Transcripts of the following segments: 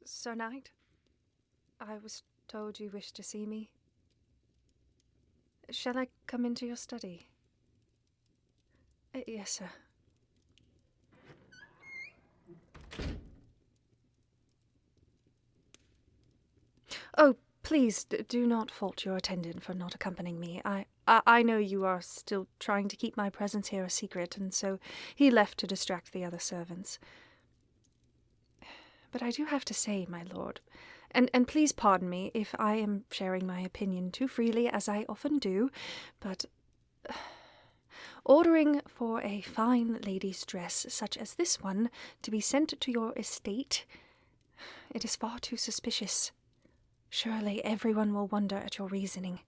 Sir Knight, I was told you wished to see me. Shall I come into your study? Yes, sir. Oh, please do not fault your attendant for not accompanying me. I know you are still trying to keep my presence here a secret, and so he left to distract the other servants. But I do have to say, my lord, and please pardon me if I am sharing my opinion too freely, as I often do, but ordering for a fine lady's dress such as this one to be sent to your estate, it is far too suspicious. Surely everyone will wonder at your reasoning.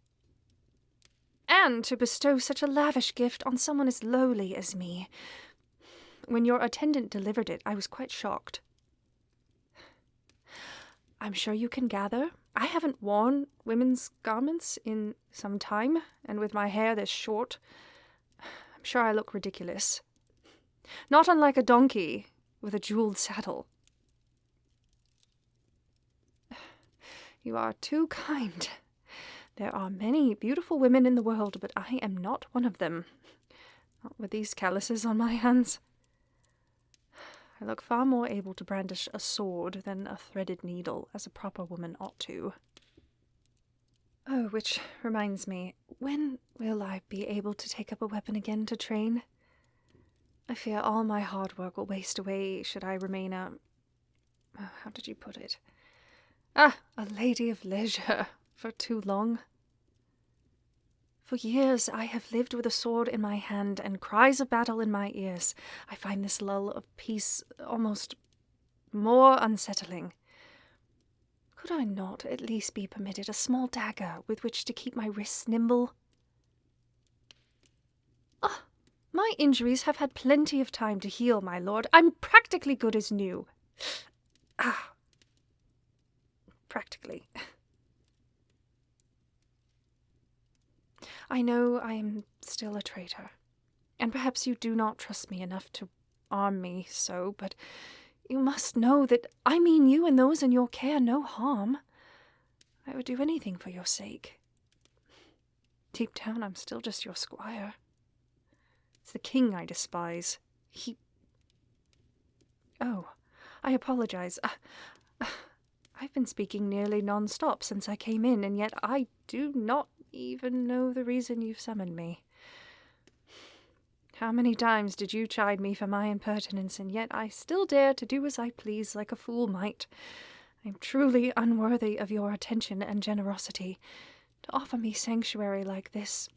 And to bestow such a lavish gift on someone as lowly as me. When your attendant delivered it, I was quite shocked. I'm sure you can gather, I haven't worn women's garments in some time, and with my hair this short, I'm sure I look ridiculous. Not unlike a donkey with a jeweled saddle. You are too kind. There are many beautiful women in the world, but I am not one of them. Not with these calluses on my hands. I look far more able to brandish a sword than a threaded needle, as a proper woman ought to. Oh, which reminds me, when will I be able to take up a weapon again to train? I fear all my hard work will waste away should I remain how did you put it? A lady of leisure for too long. For years I have lived with a sword in my hand and cries of battle in my ears. I find this lull of peace almost more unsettling. Could I not at least be permitted a small dagger with which to keep my wrists nimble? My injuries have had plenty of time to heal, my lord. I'm practically good as new. Practically. I know I am still a traitor, and perhaps you do not trust me enough to arm me so, but you must know that I mean you and those in your care no harm. I would do anything for your sake. Deep down, I'm still just your squire. It's the king I despise. Oh, I apologize. I've been speaking nearly non-stop since I came in, and yet I do not even know the reason you've summoned me. How many times did you chide me for my impertinence, and yet I still dare to do as I please like a fool might. I am truly unworthy of your attention and generosity. To offer me sanctuary like this,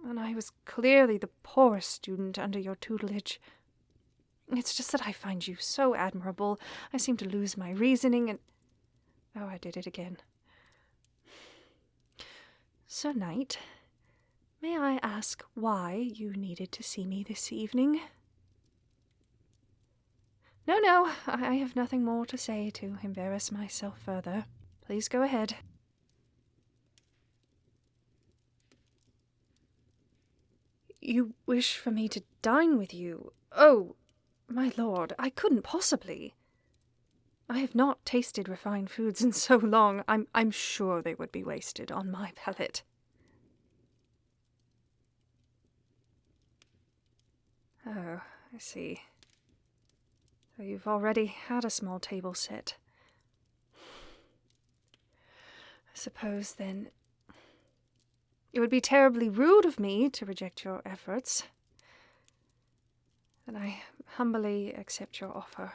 when I was clearly the poorest student under your tutelage. It's just that I find you so admirable, I seem to lose my reasoning and... Oh, I did it again. Sir Knight, may I ask why you needed to see me this evening? No, I have nothing more to say to embarrass myself further. Please go ahead. You wish for me to dine with you? Oh, my lord, I couldn't possibly. I have not tasted refined foods in so long, I'm sure they would be wasted on my palate. Oh, I see. So you've already had a small table set. I suppose, then, it would be terribly rude of me to reject your efforts. Then I humbly accept your offer.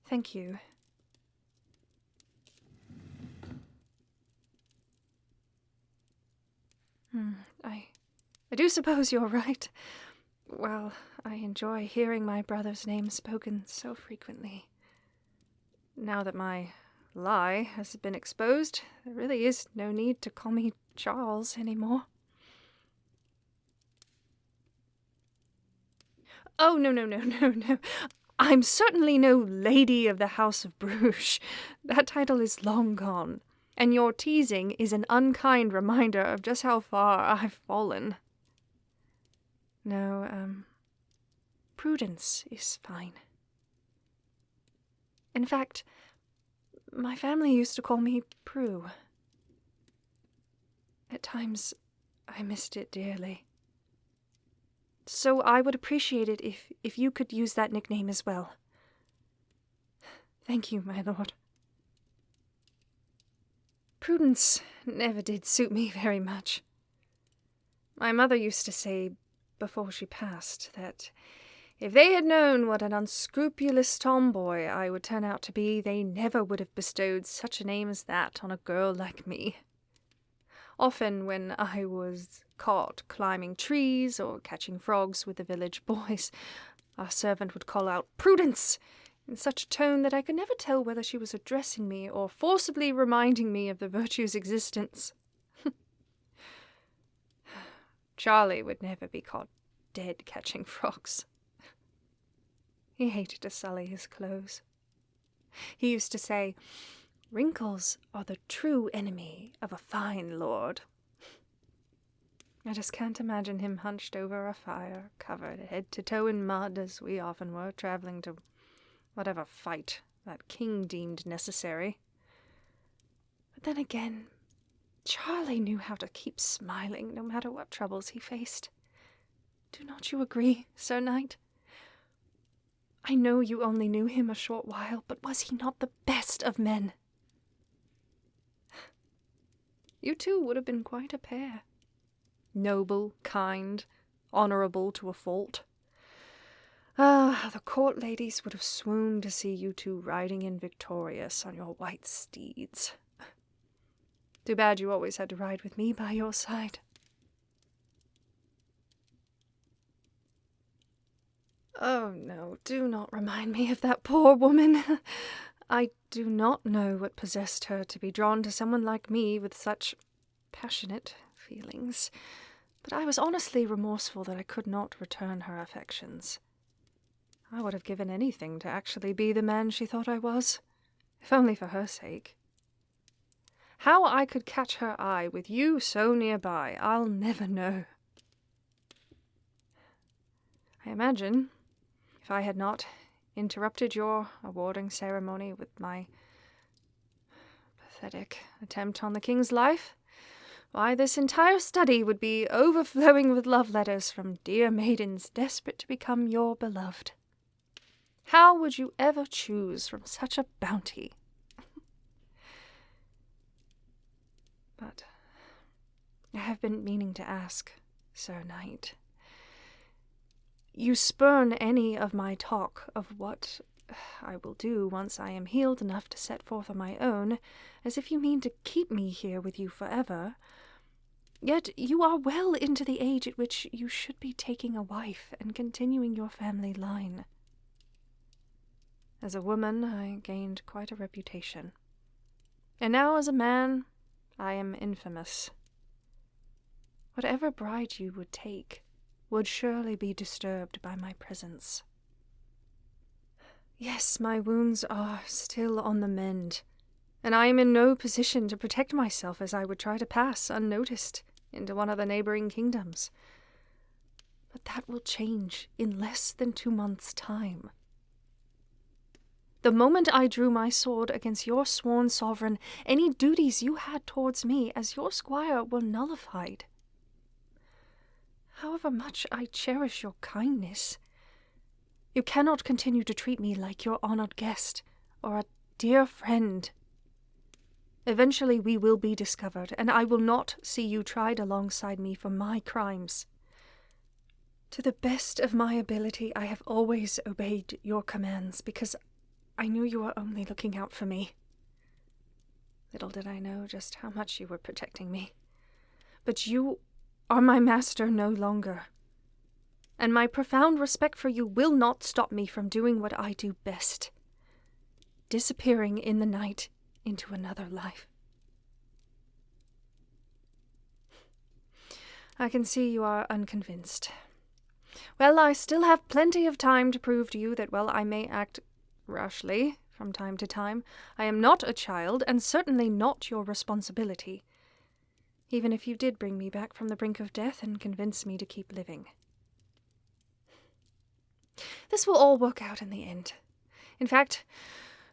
Thank you. I do suppose you're right. Well, I enjoy hearing my brother's name spoken so frequently. Now that my lie has been exposed, there really is no need to call me Charles anymore. Oh, no. I'm certainly no lady of the House of Bruges. That title is long gone, and your teasing is an unkind reminder of just how far I've fallen. No, Prudence is fine. In fact, My family used to call me Prue. At times, I missed it dearly. So I would appreciate it if you could use that nickname as well. Thank you, my lord. Prudence never did suit me very much. My mother used to say, before she passed, that if they had known what an unscrupulous tomboy I would turn out to be, they never would have bestowed such a name as that on a girl like me. Often when I was caught climbing trees or catching frogs with the village boys, our servant would call out, "Prudence!" in such a tone that I could never tell whether she was addressing me or forcibly reminding me of the virtue's existence. Charlie would never be caught dead catching frogs. He hated to sully his clothes. He used to say, "Wrinkles are the true enemy of a fine lord." I just can't imagine him hunched over a fire, covered head to toe in mud, as we often were, traveling to whatever fight that king deemed necessary. But then again, Charlie knew how to keep smiling no matter what troubles he faced. Do not you agree, Sir Knight? I know you only knew him a short while, but was he not the best of men? You two would have been quite a pair. Noble, kind, honourable to a fault. Ah, the court ladies would have swooned to see you two riding in victorious on your white steeds. Too bad you always had to ride with me by your side. Oh no, do not remind me of that poor woman. I do not know what possessed her to be drawn to someone like me with such passionate feelings, but I was honestly remorseful that I could not return her affections. I would have given anything to actually be the man she thought I was, if only for her sake. How I could catch her eye with you so nearby, I'll never know. I imagine, if I had not interrupted your awarding ceremony with my pathetic attempt on the king's life, why, this entire study would be overflowing with love letters from dear maidens desperate to become your beloved. How would you ever choose from such a bounty? But I have been meaning to ask, Sir Knight. You spurn any of my talk of what I will do once I am healed enough to set forth on my own, as if you mean to keep me here with you forever. Yet you are well into the age at which you should be taking a wife and continuing your family line. As a woman, I gained quite a reputation. And now as a man, I am infamous. Whatever bride you would take would surely be disturbed by my presence. Yes, my wounds are still on the mend, and I am in no position to protect myself as I would try to pass unnoticed into one of the neighboring kingdoms. But that will change in less than 2 months' time. The moment I drew my sword against your sworn sovereign, any duties you had towards me as your squire were nullified. However much I cherish your kindness, you cannot continue to treat me like your honored guest or a dear friend. Eventually we will be discovered, and I will not see you tried alongside me for my crimes. To the best of my ability, I have always obeyed your commands because I knew you were only looking out for me. Little did I know just how much you were protecting me. But you are my master no longer, and my profound respect for you will not stop me from doing what I do best, disappearing in the night into another life. I can see you are unconvinced. Well, I still have plenty of time to prove to you that while I may act rashly from time to time, I am not a child, and certainly not your responsibility, even if you did bring me back from the brink of death and convince me to keep living. This will all work out in the end. In fact,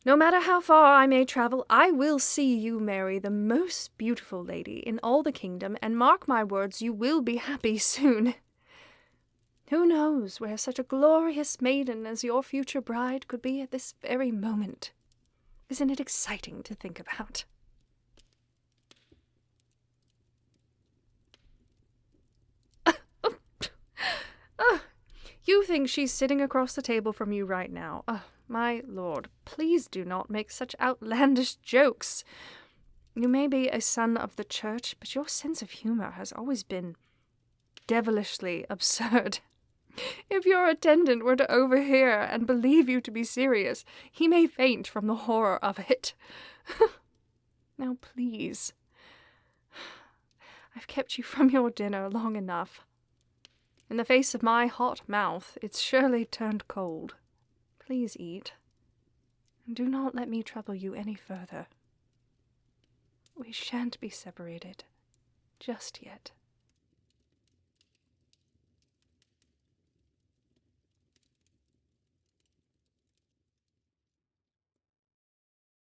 No matter how far I may travel, I will see you marry the most beautiful lady in all the kingdom, and mark my words, you will be happy soon. Who knows where such a glorious maiden as your future bride could be at this very moment? Isn't it exciting to think about? You think she's sitting across the table from you right now. My lord, please do not make such outlandish jokes. You may be a son of the church, but your sense of humor has always been devilishly absurd. If your attendant were to overhear and believe you to be serious, he may faint from the horror of it. Now, please. I've kept you from your dinner long enough. In the face of my hot mouth, it's surely turned cold. Please eat. Do not let me trouble you any further. We shan't be separated just yet.